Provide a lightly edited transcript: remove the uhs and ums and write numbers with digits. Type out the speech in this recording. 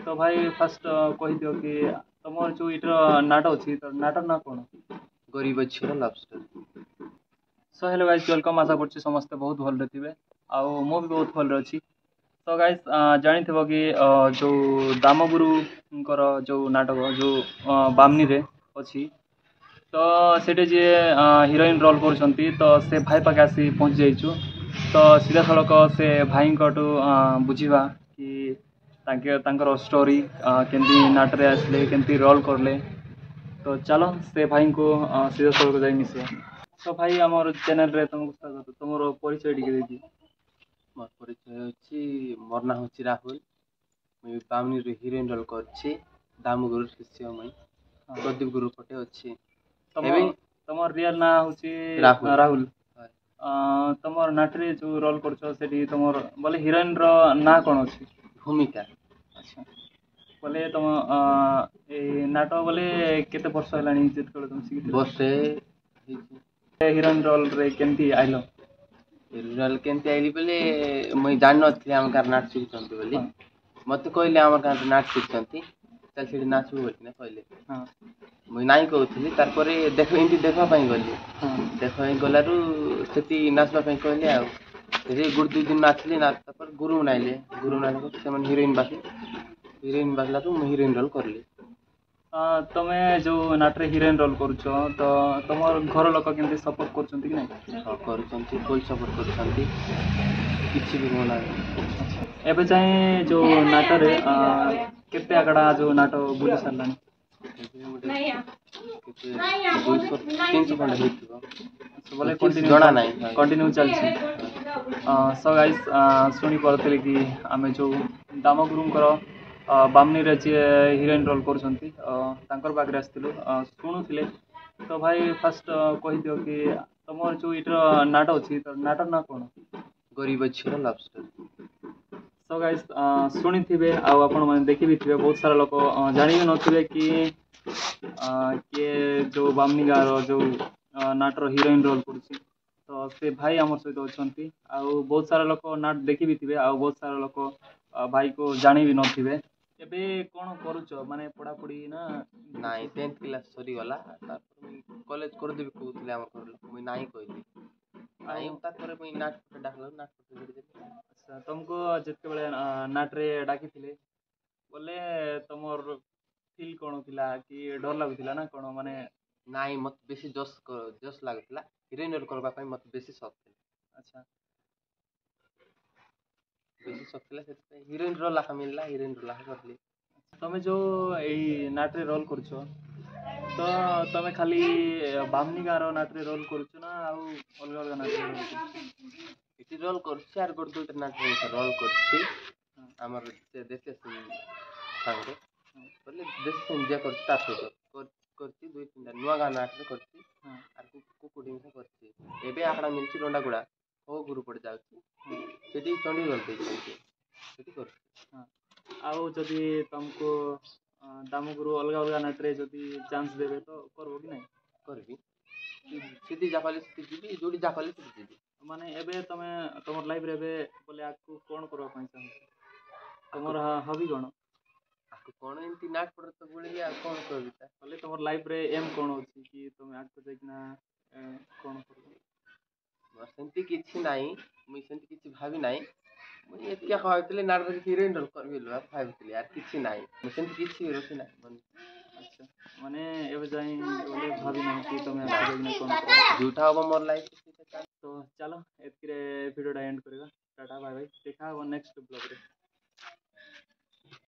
तो भाई फास्ट कही दियो कि तुम जो इटर नाट अच्छी तो नाटर ना कौन? गरीब अच्छी love story. So hello guys, welcome. आशा करछि समस्ते बहुत भल थे आउ मु भी बहुत भल अच्छी। तो गाइस जानी कि जो दामगुरुंकर जो नाटक जो बामनी रे अच्छी तो सेठी जी हिरोइन रोल कर तो से भाई पाखे आसी पहुँची जाइछु। तो सीधा सड़क से भाई बुझा कि तांकर स्टोरी केमती नाटरे आसले केमती रोल करले। तो चलो से भाई को सीधा सड़क जाई मिसिया। तो भाई आमर चैनल रे तुमको स्वागत। तुम परिचय टिके देदी। मोर परिचय होछि मोर ना होछि राहुल। मुई बामनी रे हिरोइन रोल करछि। दामगुरु शिष्य मुई प्रदीप गुरु पटे अछि। तमर रियल ना होछि राहुल। तमर नाटरे जो रोल करछो सेठी तमर बोले हिरोइन रो ना कोन अछि? भूमिका। अच्छा बोले तुम ए नाटक बोले केते वर्ष हलानी जेत कर तुम सिखि बसे हिरोइन रोल रे केमती आइलो? रोल केमती आइली बोले मुई जान नथि हम कार नाट शिखचंती बोली। मते कहले हमर कार नाट शिखचंती चल सेठी नाचू बोली ना कहले। हां मुई नाई कहउथली तार परे देखो इंटी देखा पई गली। देखो गलारु सेठी नाचबा पई कहले आ रे गुड दु दिन नाचली ना तापर गुरु नाइले से मन हिरोइन बाकी हिरोइन बागला तो मुई हिरोइन रोल करली। तमे जो नाटरे हिरोइन रोल करुछो तो तमर घर लोक केमती सपोर्ट करछंती कि नै? हां करूछंती, फुल सपोर्ट करूछंती। किछि भी होना एबे चाहे जो नाटरे केते आगड़ा जो नाटो बुली सरलानी? बोले कंटिन्यू चलछि। सो गाइस सुनी पड़ते कि आमे जो दामगुरुंकर बामनी रे जे हिरोइन रोल करछंती तांकर बागरे आस्तिलु सुनुथिले। तो भाई फास्ट कहि दियो कि तमर जो इटर नाटक अछि तो नाटर ना कोन? गरीब अच्छी लव स्टोरी। सो गाइस शुणी थे आपण मैंने देखी भी थे बहुत सारा लोक जानी भी नथिबे कि किए जो बामनी गाँव जो नाटर हिरोइन रोल करुच्ची। तो से भाई आम सहित अच्छा आउ बहुत सारा लोक नाट देखी भी थे आउ बहुत सारा लोक भाई को जानी भी नथिबे। एबे कौन करुच माने पढ़ापढ़ी ना? नाई 10th क्लास सरी गला तापर कॉलेज कर देबे कहउतले हमर घर लोक मुई नाई कहली। नाई तापर मुई नाट डाकलो नाट पटे। अच्छा तुमको जितके बेले नाटरे डाकी थिले बोले तमर फील कौन थिला कि डर लागुथिला ना कौन माने? नाई मत बेसी जोश लागुथिला हिरोइन रोल करबा पई मत बेसी शौक थिला। अच्छा बेसी शौक थिला से हिरोइन रोल आका मिलला हिरोइन रोल आका करली। तमे जो एई नाटरे रोल करछो तो तमे खाली बामनी गाँव नाटरे रोल करछो ना आउ अलगा अलगा नाटरे रोल करछो? इति रोल करछि आर गोट दुटा नाटरे रोल करछि। हमर से देखे संगे बोले देश संजय करता करछि दुई तीन नुवा गाना नाटरे करछि आर कुकुडिंग से करछि। एबे आकड़ा मिलछि रोंडागुड़ा ओ गुरु पड़ जाउछि सेठी चंडी रोल देछि सेठी करछि। हां आउ जदि तुमको दामगुरु अलगा अलगा नाटरे जदि चांस देबे तो करबो कि नै? करबी सीधी जापाले सीधी जीबी जोडी जापाले सीधी जीबी। माने एबे तमे तमर लाइफ रे एबे बोले आकु कोन करबा पई चाहू? तमर हॉबी कोन? आकु कोन एंती नाट पर तो बोली आ कोन करबी ता बोले तमर लाइफ रे एम कोन होछि कि तमे आकु देखना कोन करबो? मोर सेंती किछि नाही मुई सेंती किछि भाबी नाही। मुई एतिया कहतले नाट रे हिरोइन रोल करबी लो भाबितली यार किछि नाही मुई सेंती किछि रोछि नाही मन। अच्छा माने एबे जाई बोले भाबी नाही कि तमे आकु देखना कोन करबो? झूठा होबो मोर लाइफ। तो चलो एतके वीडियो एंड करबा। Tata bye bye. देखा हो नेक्स्ट ब्लॉग रे।